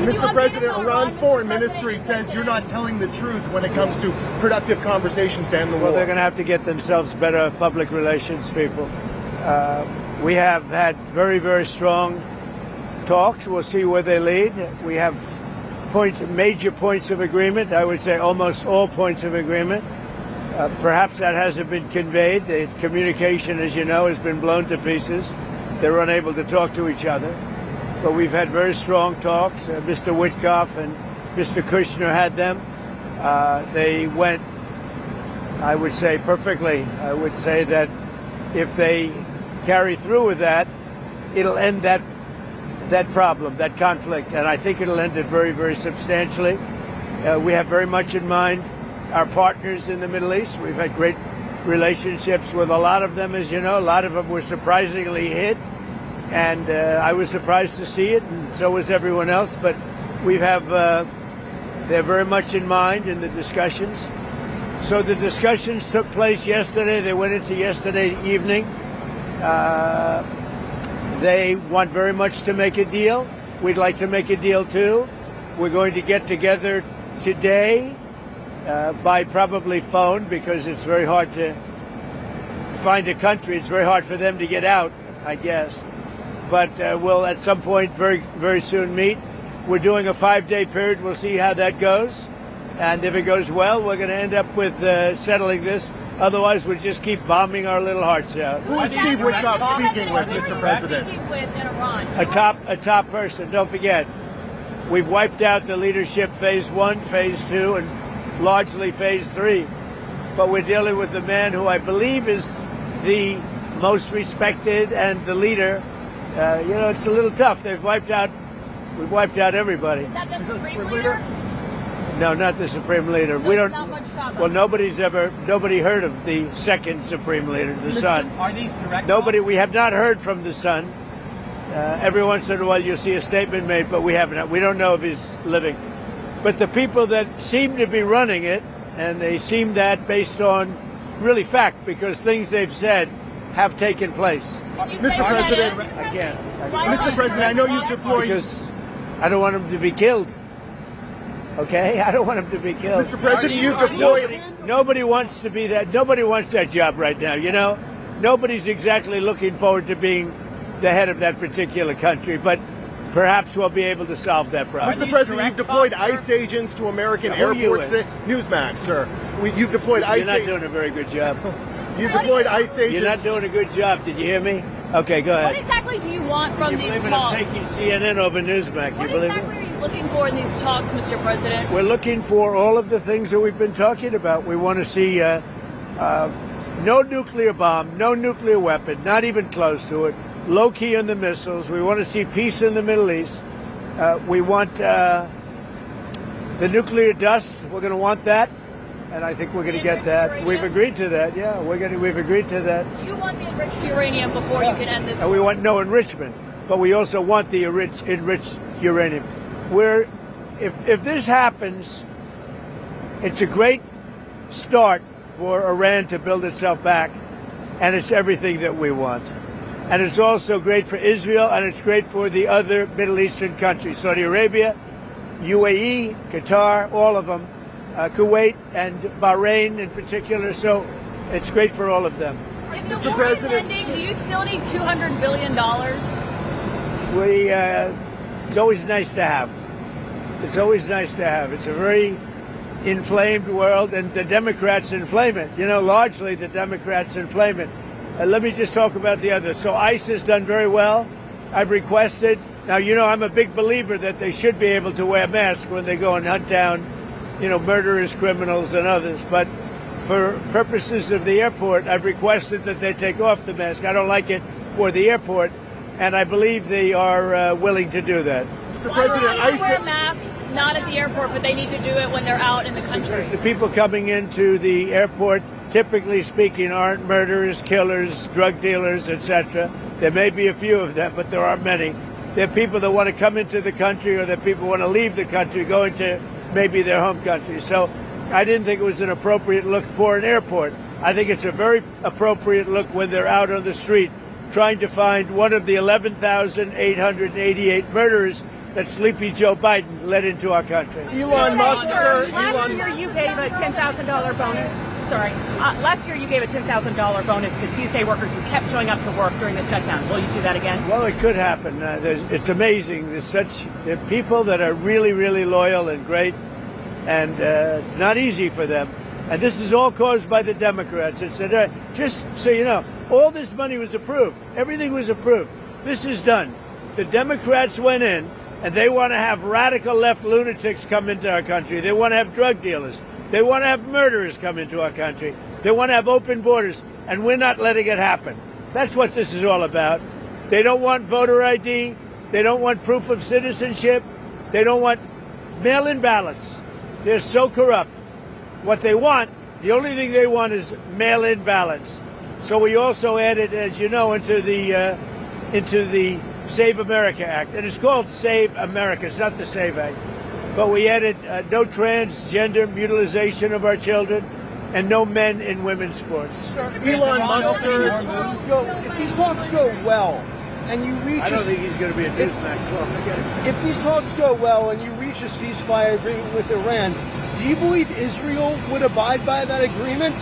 Mr. President, Iran's foreign ministry says you're not telling the truth when it comes to productive conversations to end the war. Well, they're going to have to get themselves better public relations people. We have had very, very strong talks. We'll see where they lead. We have major points of agreement. I would say almost all points of agreement. Perhaps that hasn't been conveyed. The communication, as you know, has been blown to pieces. They're unable to talk to each other. But we've had very strong talks. Mr. Witkoff and Mr. Kushner had them. They went, I would say, perfectly. I would say that if they carry through with that, it'll end that problem, that conflict. And I think it'll end it very, very substantially. We have very much in mind our partners in the Middle East. We've had great relationships with a lot of them, as you know. A lot of them were surprisingly hit. And I was surprised to see it, and so was everyone else. But we have, they're very much in mind in the discussions. So the discussions took place yesterday. They went into yesterday evening. They want very much to make a deal. We'd like to make a deal, too. We're going to get together today by probably phone, because it's very hard to find a country. It's very hard for them to get out, I guess. But we'll at some point very, very soon meet. We're doing a 5-day period. We'll see how that goes. And if it goes well, we're going to end up with settling this. Otherwise, we'll just keep bombing our little hearts out. Who is Steve Witkoff speaking with, Mr. President? Speaking with in Iran. A top person. Don't forget, we've wiped out the leadership phase 1, phase 2, and largely phase 3. But we're dealing with the man who I believe is the most respected and the leader. It's a little tough. We've wiped out everybody. Is that the Supreme Leader? No, not the Supreme Leader. So we don't. not much talk Well, nobody heard of the second Supreme Leader, the son. Are these direct? Nobody. We have not heard from the son. Every once in a while, you'll see a statement made, but we haven't. We don't know if he's living. But the people that seem to be running it, and they seem that based on really fact, because things they've said have taken place. Mr. President, I can't. Mr. President, I know you've deployed. Because I don't want him to be killed. Okay? I don't want him to be killed. Mr. President, you've deployed. Nobody wants to be that. Nobody wants that job right now, you know? Nobody's exactly looking forward to being the head of that particular country, but perhaps we'll be able to solve that problem. Mr. President, you've deployed ICE agents to American airports today. Newsmax, sir. You've deployed ICE agents. You're not doing a very good job. You've deployed ICE agents. You're not doing a good job. Did you hear me? Okay, go ahead. What exactly do you want from these I'm talks? taking CNN over Newsmax. What You believe exactly it? are you looking for in these talks, Mr. President? We're looking for all of the things that we've been talking about. We want to see no nuclear bomb, no nuclear weapon, not even close to it, low key on the missiles. We want to see peace in the Middle East. We want the nuclear dust. We're going to want that. And I think we're going to get that. Uranium? We've agreed to that. Yeah, we've agreed to that. You want the enriched uranium before you can end this. And we want no enrichment, but we also want the enriched uranium. If this happens, it's a great start for Iran to build itself back, and it's everything that we want. And it's also great for Israel, and it's great for the other Middle Eastern countries, Saudi Arabia, UAE, Qatar, all of them. Kuwait and Bahrain in particular, so it's great for all of them. If the war is ending, do you still need $200 billion? It's always nice to have. It's always nice to have. It's a very inflamed world, and the Democrats inflame it. You know, largely the Democrats inflame it. Let me just talk about the others. So ICE has done very well. I've requested. Now, you know, I'm a big believer that they should be able to wear masks when they go and hunt down murderers, criminals, and others. But for purposes of the airport, I've requested that they take off the mask. I don't like it for the airport, and I believe they are willing to do that. Mr. President, Why do they wear masks not at the airport, but they need to do it when they're out in the country? The people coming into the airport, typically speaking, aren't murderers, killers, drug dealers, etc. There may be a few of them, but there aren't many. They're people that want to come into the country, or they're people who want to leave the country, go into maybe their home country. So I didn't think it was an appropriate look for an airport. I think it's a very appropriate look when they're out on the street trying to find one of the 11,888 murderers that sleepy Joe Biden let into our country. Elon Musk, sir. Last year you gave a $10,000 bonus. Sorry. Last year you gave a $10,000 bonus to Tuesday workers who kept showing up to work during the shutdown. Will you do that again? Well, it could happen. It's amazing. There are people that are really, really loyal and great, and it's not easy for them. And this is all caused by the Democrats. It's just so you know, all this money was approved. Everything was approved. This is done. The Democrats went in, and they want to have radical left lunatics come into our country. They want to have drug dealers. They want to have murderers come into our country. They want to have open borders, and we're not letting it happen. That's what this is all about. They don't want voter ID. They don't want proof of citizenship. They don't want mail-in ballots. They're so corrupt. What they want, the only thing they want is mail-in ballots. So we also added, as you know, into the Save America Act. And it's called Save America. It's not the Save Act. But we added no transgender mutilization of our children and no men in women's sports. Elon Musk, sir. If these talks go well and you reach I don't think he's going to be a newsman. if these talks go well and you reach a ceasefire agreement with Iran, do you believe Israel would abide by that agreement?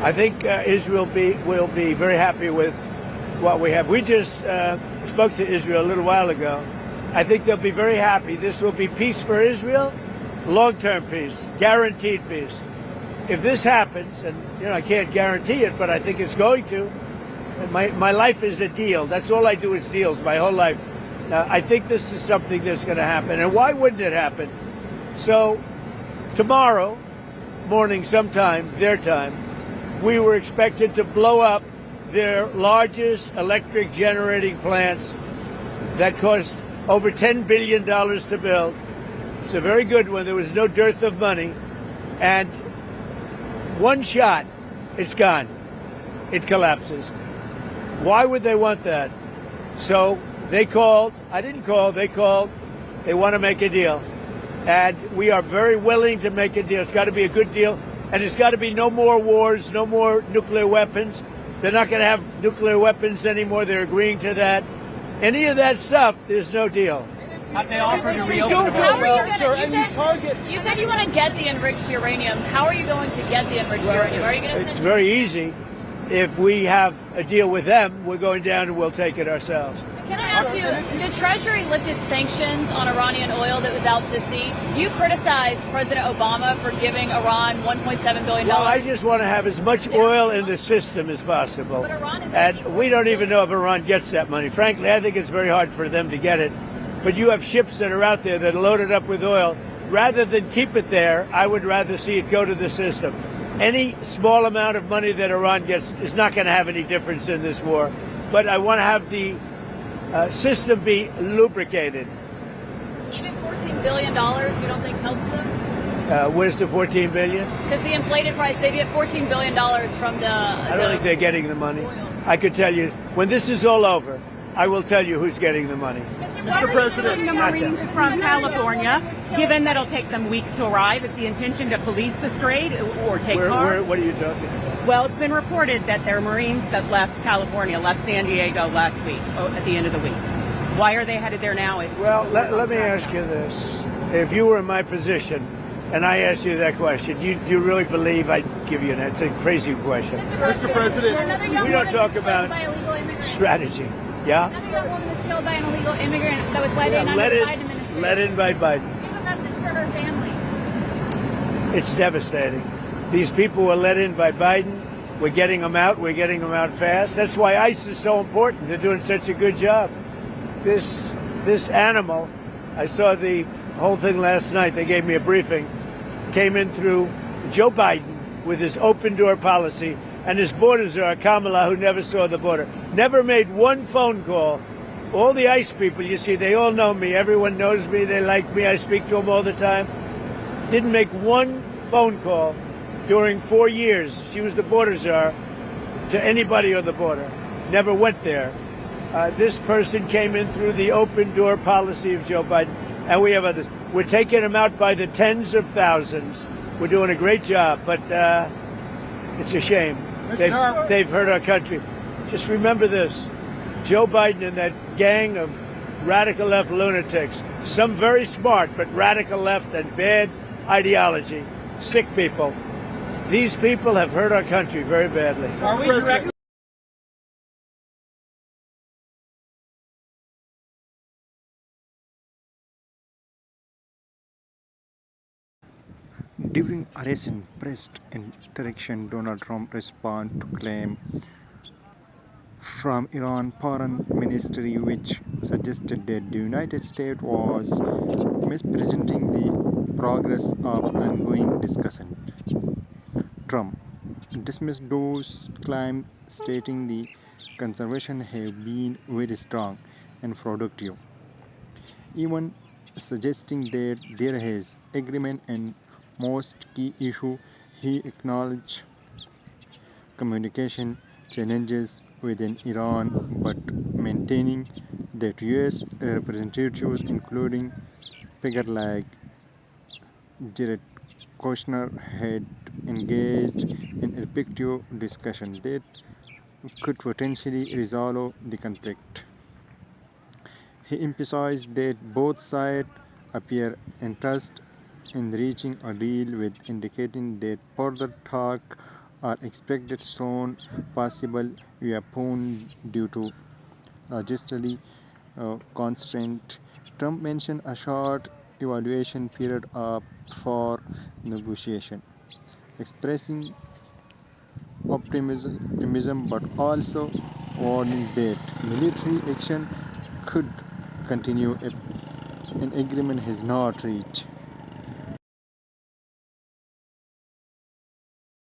I think Israel will be very happy with what we have. We just spoke to Israel a little while ago. I think they'll be very happy. This will be peace for Israel, long-term peace, guaranteed peace. If this happens, and I can't guarantee it, but I think it's going to. My life is a deal. That's all I do is deals my whole life. I think this is something that's going to happen. And why wouldn't it happen? So tomorrow morning sometime, their time, we were expected to blow up their largest electric generating plants that cost over $10 billion to build. It's a very good one. There was no dearth of money. And one shot, it's gone. It collapses. Why would they want that? So they called. I didn't call. They called. They want to make a deal. And we are very willing to make a deal. It's got to be a good deal. And it's got to be no more wars, no more nuclear weapons. They're not going to have nuclear weapons anymore. They're agreeing to that. Any of that stuff, there's no deal. Have they offered to reopen Don't the go How are you well, gonna- sir, you and said- you target. You said you want to get the enriched uranium. How are you going to get the enriched uranium? Are you going to It's send very easy. If we have a deal with them, we're going down and we'll take it ourselves. Can I ask you, the Treasury lifted sanctions on Iranian oil that was out to sea. You criticized President Obama for giving Iran $1.7 billion. Well, I just want to have as much oil in the system as possible. But Iran is And making we don't even know if Iran gets that money. Frankly, I think it's very hard for them to get it. But you have ships that are out there that are loaded up with oil. Rather than keep it there, I would rather see it go to the system. Any small amount of money that Iran gets is not going to have any difference in this war. But I want to have the system be lubricated. Even $14 billion, you don't think helps them? Where's the $14 billion? Because the inflated price, they get $14 billion from the. I don't think they're getting the money. I could tell you, when this is all over, I will tell you who's getting the money. Mr. President, the Marines from California, given that it'll take them weeks to arrive, is the intention to police the strait or take cars? What are you talking about? Well, it's been reported that there are Marines that left California, left San Diego last week, at the end of the week. Why are they headed there now? Well, let me ask you this. If you were in my position and I asked you that question, do you really believe I'd give you an answer? It's a crazy question. Mr. President, We don't talk about strategy. Yeah? Another young woman was killed by an illegal immigrant that was let in under the Biden administration. Let in by Biden. Give a message for her family. It's devastating. These people were let in by Biden. We're getting them out. We're getting them out fast. That's why ICE is so important. They're doing such a good job. This animal, I saw the whole thing last night. They gave me a briefing. Came in through Joe Biden with his open door policy and his border czar, Kamala, who never saw the border. Never made one phone call. All the ICE people, you see, they all know me. Everyone knows me. They like me. I speak to them all the time. Didn't make one phone call during 4 years. She was the border czar to anybody on the border. Never went there. This person came in through the open door policy of Joe Biden, and we have others. We're taking them out by the tens of thousands. We're doing a great job, but it's a shame. They've hurt our country. Just remember this. Joe Biden and that gang of radical left lunatics, some very smart, but radical left and bad ideology, sick people. These people have hurt our country very badly. Are we directly? During a recent press interaction, Donald Trump responded to claim from Iran Foreign Ministry which suggested that the United States was misrepresenting the progress of ongoing discussion. Trump dismissed those claims, stating the conversations have been very strong and productive, even suggesting that there is agreement on most key issues. He acknowledged communication challenges within Iran, but maintaining that U.S. representatives, including figures like Jared Kushner, had engaged in effective discussion that could potentially resolve the conflict. He emphasized that both sides appear interested in reaching a deal, with indicating that further talks are expected soon, possible via phone due to logistically constraint. Trump mentioned a short evaluation period for negotiation, expressing optimism but also warning that military action could continue if an agreement is not reached.